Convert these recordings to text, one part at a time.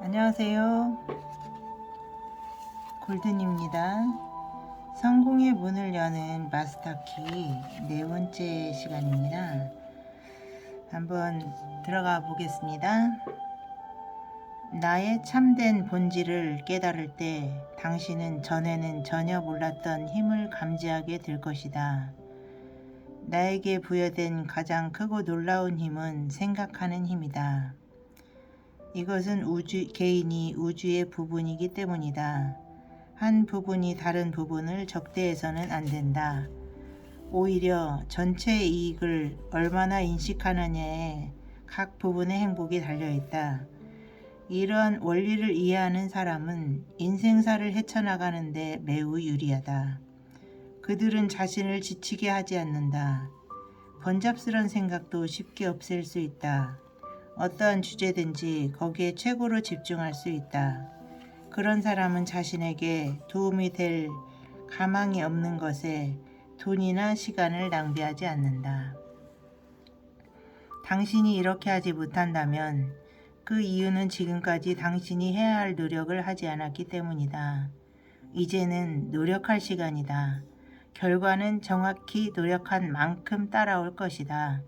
안녕하세요. 골든입니다. 성공의 문을 여는 마스터키 네 번째 시간입니다. 한번 들어가 보겠습니다. 나의 참된 본질을 깨달을 때 당신은 전에는 전혀 몰랐던 힘을 감지하게 될 것이다. 나에게 부여된 가장 크고 놀라운 힘은 생각하는 힘이다. 이것은 개인이 우주의 부분이기 때문이다. 한 부분이 다른 부분을 적대해서는 안 된다. 오히려 전체의 이익을 얼마나 인식하느냐에 각 부분의 행복이 달려있다. 이러한 원리를 이해하는 사람은 인생사를 헤쳐나가는 데 매우 유리하다. 그들은 자신을 지치게 하지 않는다. 번잡스런 생각도 쉽게 없앨 수 있다. 어떠한 주제든지 거기에 최고로 집중할 수 있다. 그런 사람은 자신에게 도움이 될 가망이 없는 것에 돈이나 시간을 낭비하지 않는다. 당신이 이렇게 하지 못한다면 그 이유는 지금까지 당신이 해야 할 노력을 하지 않았기 때문이다. 이제는 노력할 시간이다. 결과는 정확히 노력한 만큼 따라올 것이다.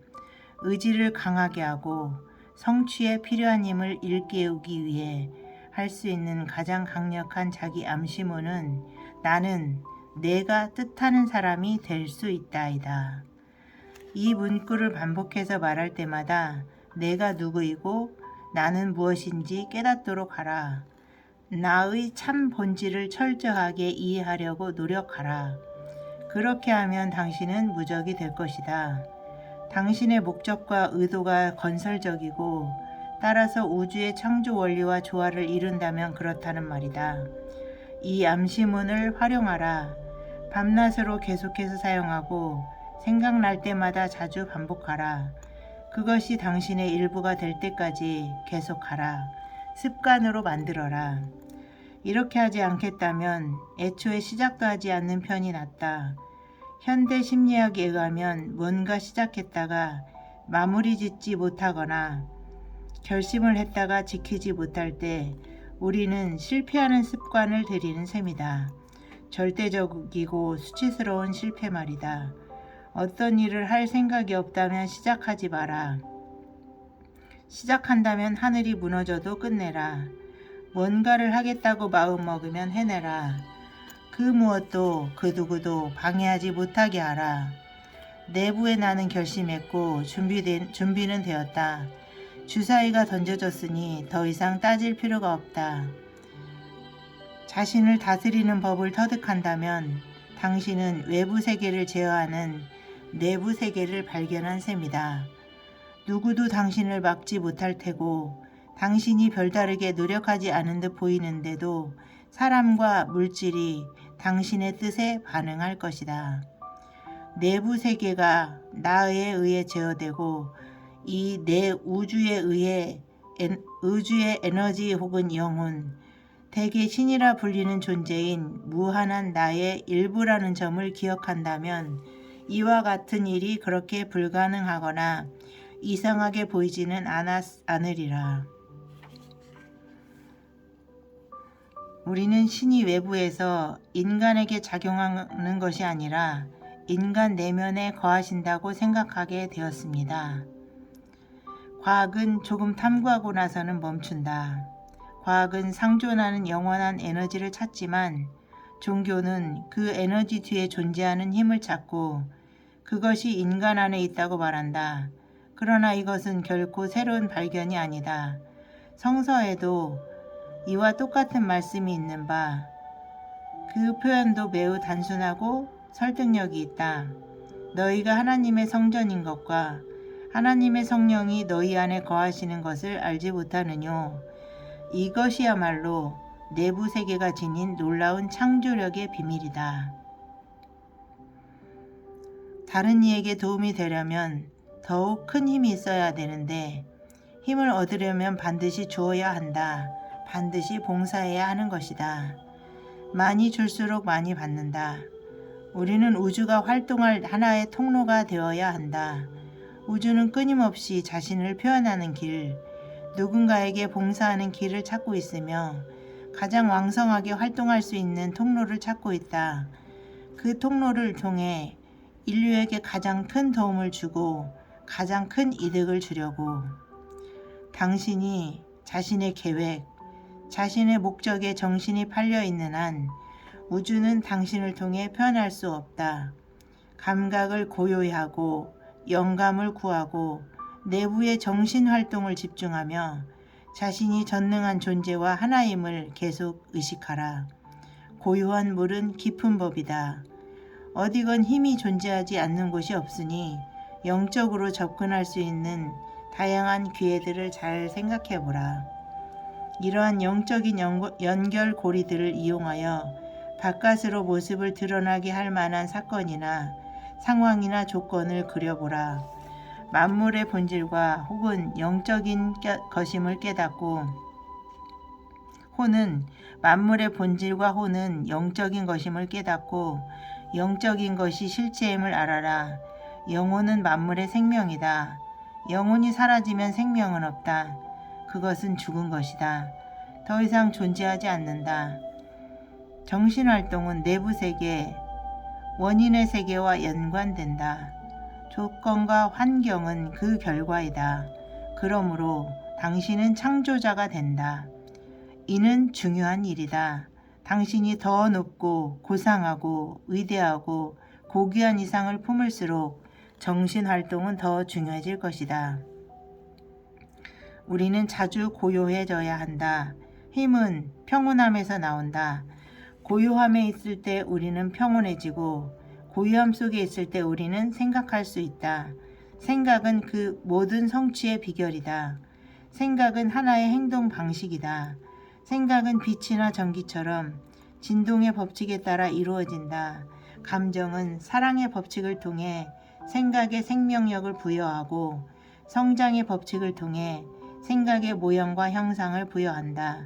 의지를 강하게 하고 성취에 필요한 힘을 일깨우기 위해 할 수 있는 가장 강력한 자기 암시문은 나는 내가 뜻하는 사람이 될 수 있다이다. 이 문구를 반복해서 말할 때마다 내가 누구이고 나는 무엇인지 깨닫도록 하라. 나의 참 본질을 철저하게 이해하려고 노력하라. 그렇게 하면 당신은 무적이 될 것이다. 당신의 목적과 의도가 건설적이고 따라서 우주의 창조 원리와 조화를 이룬다면 그렇다는 말이다. 이 암시문을 활용하라. 밤낮으로 계속해서 사용하고 생각날 때마다 자주 반복하라. 그것이 당신의 일부가 될 때까지 계속하라. 습관으로 만들어라. 이렇게 하지 않겠다면 애초에 시작도 하지 않는 편이 낫다. 현대 심리학에 의하면 뭔가 시작했다가 마무리 짓지 못하거나 결심을 했다가 지키지 못할 때 우리는 실패하는 습관을 들이는 셈이다. 절대적이고 수치스러운 실패 말이다. 어떤 일을 할 생각이 없다면 시작하지 마라. 시작한다면 하늘이 무너져도 끝내라. 뭔가를 하겠다고 마음먹으면 해내라. 그 무엇도 그 누구도 방해하지 못하게 하라. 내부에 나는 결심했고 준비는 되었다. 주사위가 던져졌으니 더 이상 따질 필요가 없다. 자신을 다스리는 법을 터득한다면 당신은 외부 세계를 제어하는 내부 세계를 발견한 셈이다. 누구도 당신을 막지 못할 테고 당신이 별다르게 노력하지 않은 듯 보이는데도 사람과 물질이 당신의 뜻에 반응할 것이다. 내부 세계가 나에 의해 제어되고 이 내 우주의 에너지 혹은 영혼, 대개 신이라 불리는 존재인 무한한 나의 일부라는 점을 기억한다면 이와 같은 일이 그렇게 불가능하거나 이상하게 보이지는 않으리라. 우리는 신이 외부에서 인간에게 작용하는 것이 아니라 인간 내면에 거하신다고 생각하게 되었습니다. 과학은 조금 탐구하고 나서는 멈춘다. 과학은 상존하는 영원한 에너지를 찾지만 종교는 그 에너지 뒤에 존재하는 힘을 찾고 그것이 인간 안에 있다고 말한다. 그러나 이것은 결코 새로운 발견이 아니다. 성서에도 이와 똑같은 말씀이 있는 바, 그 표현도 매우 단순하고 설득력이 있다. 너희가 하나님의 성전인 것과 하나님의 성령이 너희 안에 거하시는 것을 알지 못하느뇨. 이것이야말로 내부 세계가 지닌 놀라운 창조력의 비밀이다. 다른 이에게 도움이 되려면 더욱 큰 힘이 있어야 되는데 힘을 얻으려면 반드시 주어야 한다. 반드시 봉사해야 하는 것이다. 많이 줄수록 많이 받는다. 우리는 우주가 활동할 하나의 통로가 되어야 한다. 우주는 끊임없이 자신을 표현하는 길, 누군가에게 봉사하는 길을 찾고 있으며 가장 왕성하게 활동할 수 있는 통로를 찾고 있다. 그 통로를 통해 인류에게 가장 큰 도움을 주고 가장 큰 이득을 주려고. 당신이 자신의 계획, 자신의 목적에 정신이 팔려 있는 한 우주는 당신을 통해 표현할 수 없다. 감각을 고요히 하고 영감을 구하고 내부의 정신활동을 집중하며 자신이 전능한 존재와 하나임을 계속 의식하라. 고요한 물은 깊은 법이다. 어디건 힘이 존재하지 않는 곳이 없으니 영적으로 접근할 수 있는 다양한 기회들을 잘 생각해보라. 이러한 영적인 연결고리들을 이용하여 바깥으로 모습을 드러나게 할 만한 사건이나 상황이나 조건을 그려보라. 만물의 본질과 혹은 영적인 것임을 깨닫고 호는 만물의 본질과 호는 영적인 것임을 깨닫고 영적인 것이 실체임을 알아라. 영혼은 만물의 생명이다. 영혼이 사라지면 생명은 없다. 그것은 죽은 것이다. 더 이상 존재하지 않는다. 정신활동은 내부 세계, 원인의 세계와 연관된다. 조건과 환경은 그 결과이다. 그러므로 당신은 창조자가 된다. 이는 중요한 일이다. 당신이 더 높고 고상하고 위대하고 고귀한 이상을 품을수록 정신활동은 더 중요해질 것이다. 우리는 자주 고요해져야 한다. 힘은 평온함에서 나온다. 고요함에 있을 때 우리는 평온해지고 고요함 속에 있을 때 우리는 생각할 수 있다. 생각은 그 모든 성취의 비결이다. 생각은 하나의 행동 방식이다. 생각은 빛이나 전기처럼 진동의 법칙에 따라 이루어진다. 감정은 사랑의 법칙을 통해 생각에 생명력을 부여하고 성장의 법칙을 통해 생각의 모양과 형상을 부여한다.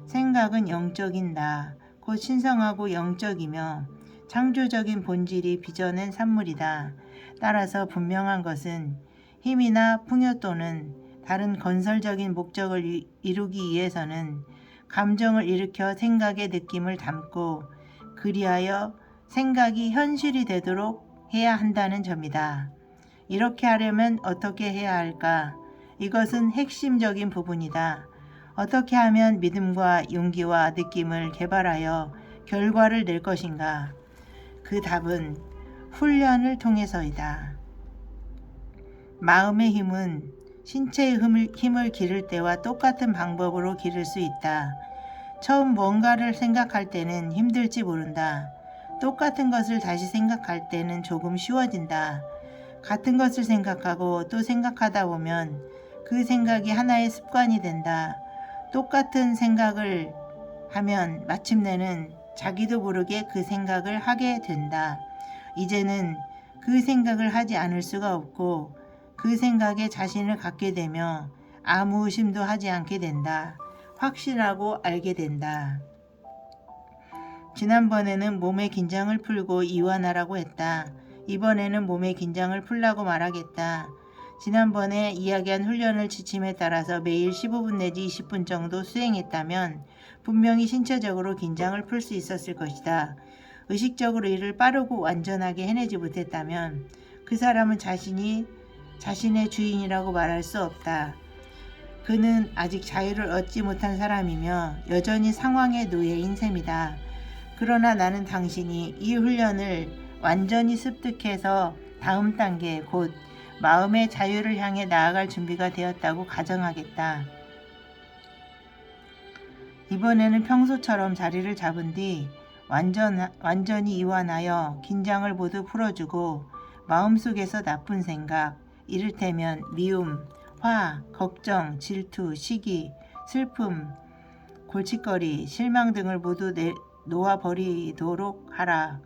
생각은 영적인 나, 곧 신성하고 영적이며 창조적인 본질이 빚어낸 산물이다. 따라서 분명한 것은 힘이나 풍요 또는 다른 건설적인 목적을 이루기 위해서는 감정을 일으켜 생각의 느낌을 담고 그리하여 생각이 현실이 되도록 해야 한다는 점이다. 이렇게 하려면 어떻게 해야 할까? 이것은 핵심적인 부분이다. 어떻게 하면 믿음과 용기와 느낌을 개발하여 결과를 낼 것인가? 그 답은 훈련을 통해서이다. 마음의 힘은 신체의 힘을 기를 때와 똑같은 방법으로 기를 수 있다. 처음 뭔가를 생각할 때는 힘들지 모른다. 똑같은 것을 다시 생각할 때는 조금 쉬워진다. 같은 것을 생각하고 또 생각하다 보면 그 생각이 하나의 습관이 된다. 똑같은 생각을 하면 마침내는 자기도 모르게 그 생각을 하게 된다. 이제는 그 생각을 하지 않을 수가 없고 그 생각에 자신을 갖게 되며 아무 의심도 하지 않게 된다. 확신하고 알게 된다. 지난번에는 몸의 긴장을 풀고 이완하라고 했다. 이번에는 몸의 긴장을 풀라고 말하겠다. 지난번에 이야기한 훈련을 지침에 따라서 매일 15분 내지 20분 정도 수행했다면 분명히 신체적으로 긴장을 풀 수 있었을 것이다. 의식적으로 이를 빠르고 완전하게 해내지 못했다면 그 사람은 자신의 주인이라고 말할 수 없다. 그는 아직 자유를 얻지 못한 사람이며 여전히 상황의 노예인 셈이다. 그러나 나는 당신이 이 훈련을 완전히 습득해서 다음 단계 곧 마음의 자유를 향해 나아갈 준비가 되었다고 가정하겠다. 이번에는 평소처럼 자리를 잡은 뒤 완전히 이완하여 긴장을 모두 풀어주고 마음속에서 나쁜 생각, 이를테면 미움, 화, 걱정, 질투, 시기, 슬픔, 골칫거리, 실망 등을 모두 놓아버리도록 하라.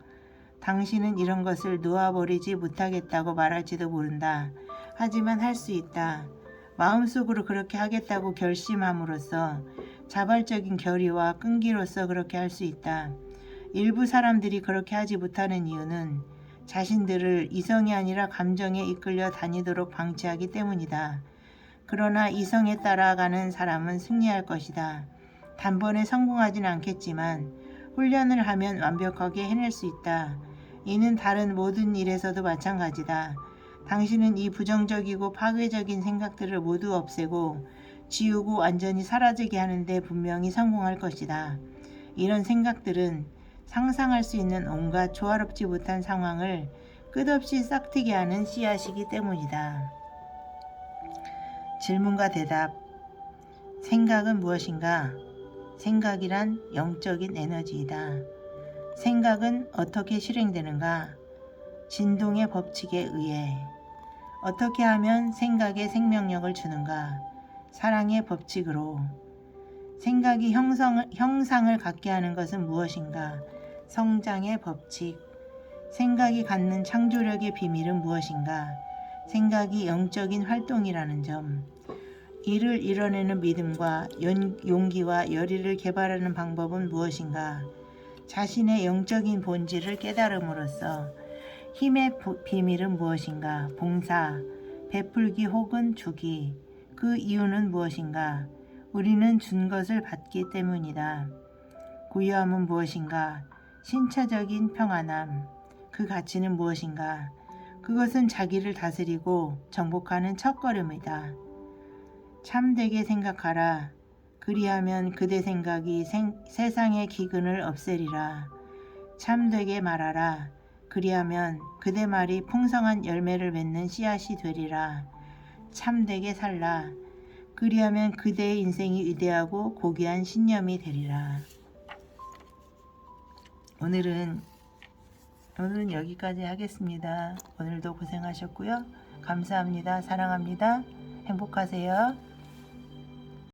당신은 이런 것을 놓아버리지 못하겠다고 말할지도 모른다. 하지만 할 수 있다. 마음속으로 그렇게 하겠다고 결심함으로써 자발적인 결의와 끈기로서 그렇게 할 수 있다. 일부 사람들이 그렇게 하지 못하는 이유는 자신들을 이성이 아니라 감정에 이끌려 다니도록 방치하기 때문이다. 그러나 이성에 따라가는 사람은 승리할 것이다. 단번에 성공하진 않겠지만 훈련을 하면 완벽하게 해낼 수 있다. 이는 다른 모든 일에서도 마찬가지다. 당신은 이 부정적이고 파괴적인 생각들을 모두 없애고 지우고 완전히 사라지게 하는데 분명히 성공할 것이다. 이런 생각들은 상상할 수 있는 온갖 조화롭지 못한 상황을 끝없이 싹트게 하는 씨앗이기 때문이다. 질문과 대답. 생각은 무엇인가? 생각이란 영적인 에너지이다. 생각은 어떻게 실행되는가? 진동의 법칙에 의해. 어떻게 하면 생각에 생명력을 주는가? 사랑의 법칙으로. 생각이 형상을 갖게 하는 것은 무엇인가? 성장의 법칙. 생각이 갖는 창조력의 비밀은 무엇인가? 생각이 영적인 활동이라는 점. 이를 이뤄내는 믿음과 용기와 열의를 개발하는 방법은 무엇인가? 자신의 영적인 본질을 깨달음으로써. 힘의 비밀은 무엇인가? 봉사, 베풀기 혹은 주기. 그 이유는 무엇인가? 우리는 준 것을 받기 때문이다. 고요함은 무엇인가? 신체적인 평안함. 그 가치는 무엇인가? 그것은 자기를 다스리고 정복하는 첫걸음이다. 참되게 생각하라. 그리하면 그대 생각이 세상의 기근을 없애리라. 참되게 말하라. 그리하면 그대 말이 풍성한 열매를 맺는 씨앗이 되리라. 참되게 살라. 그리하면 그대의 인생이 위대하고 고귀한 신념이 되리라. 오늘은 여기까지 하겠습니다. 오늘도 고생하셨고요. 감사합니다. 사랑합니다. 행복하세요.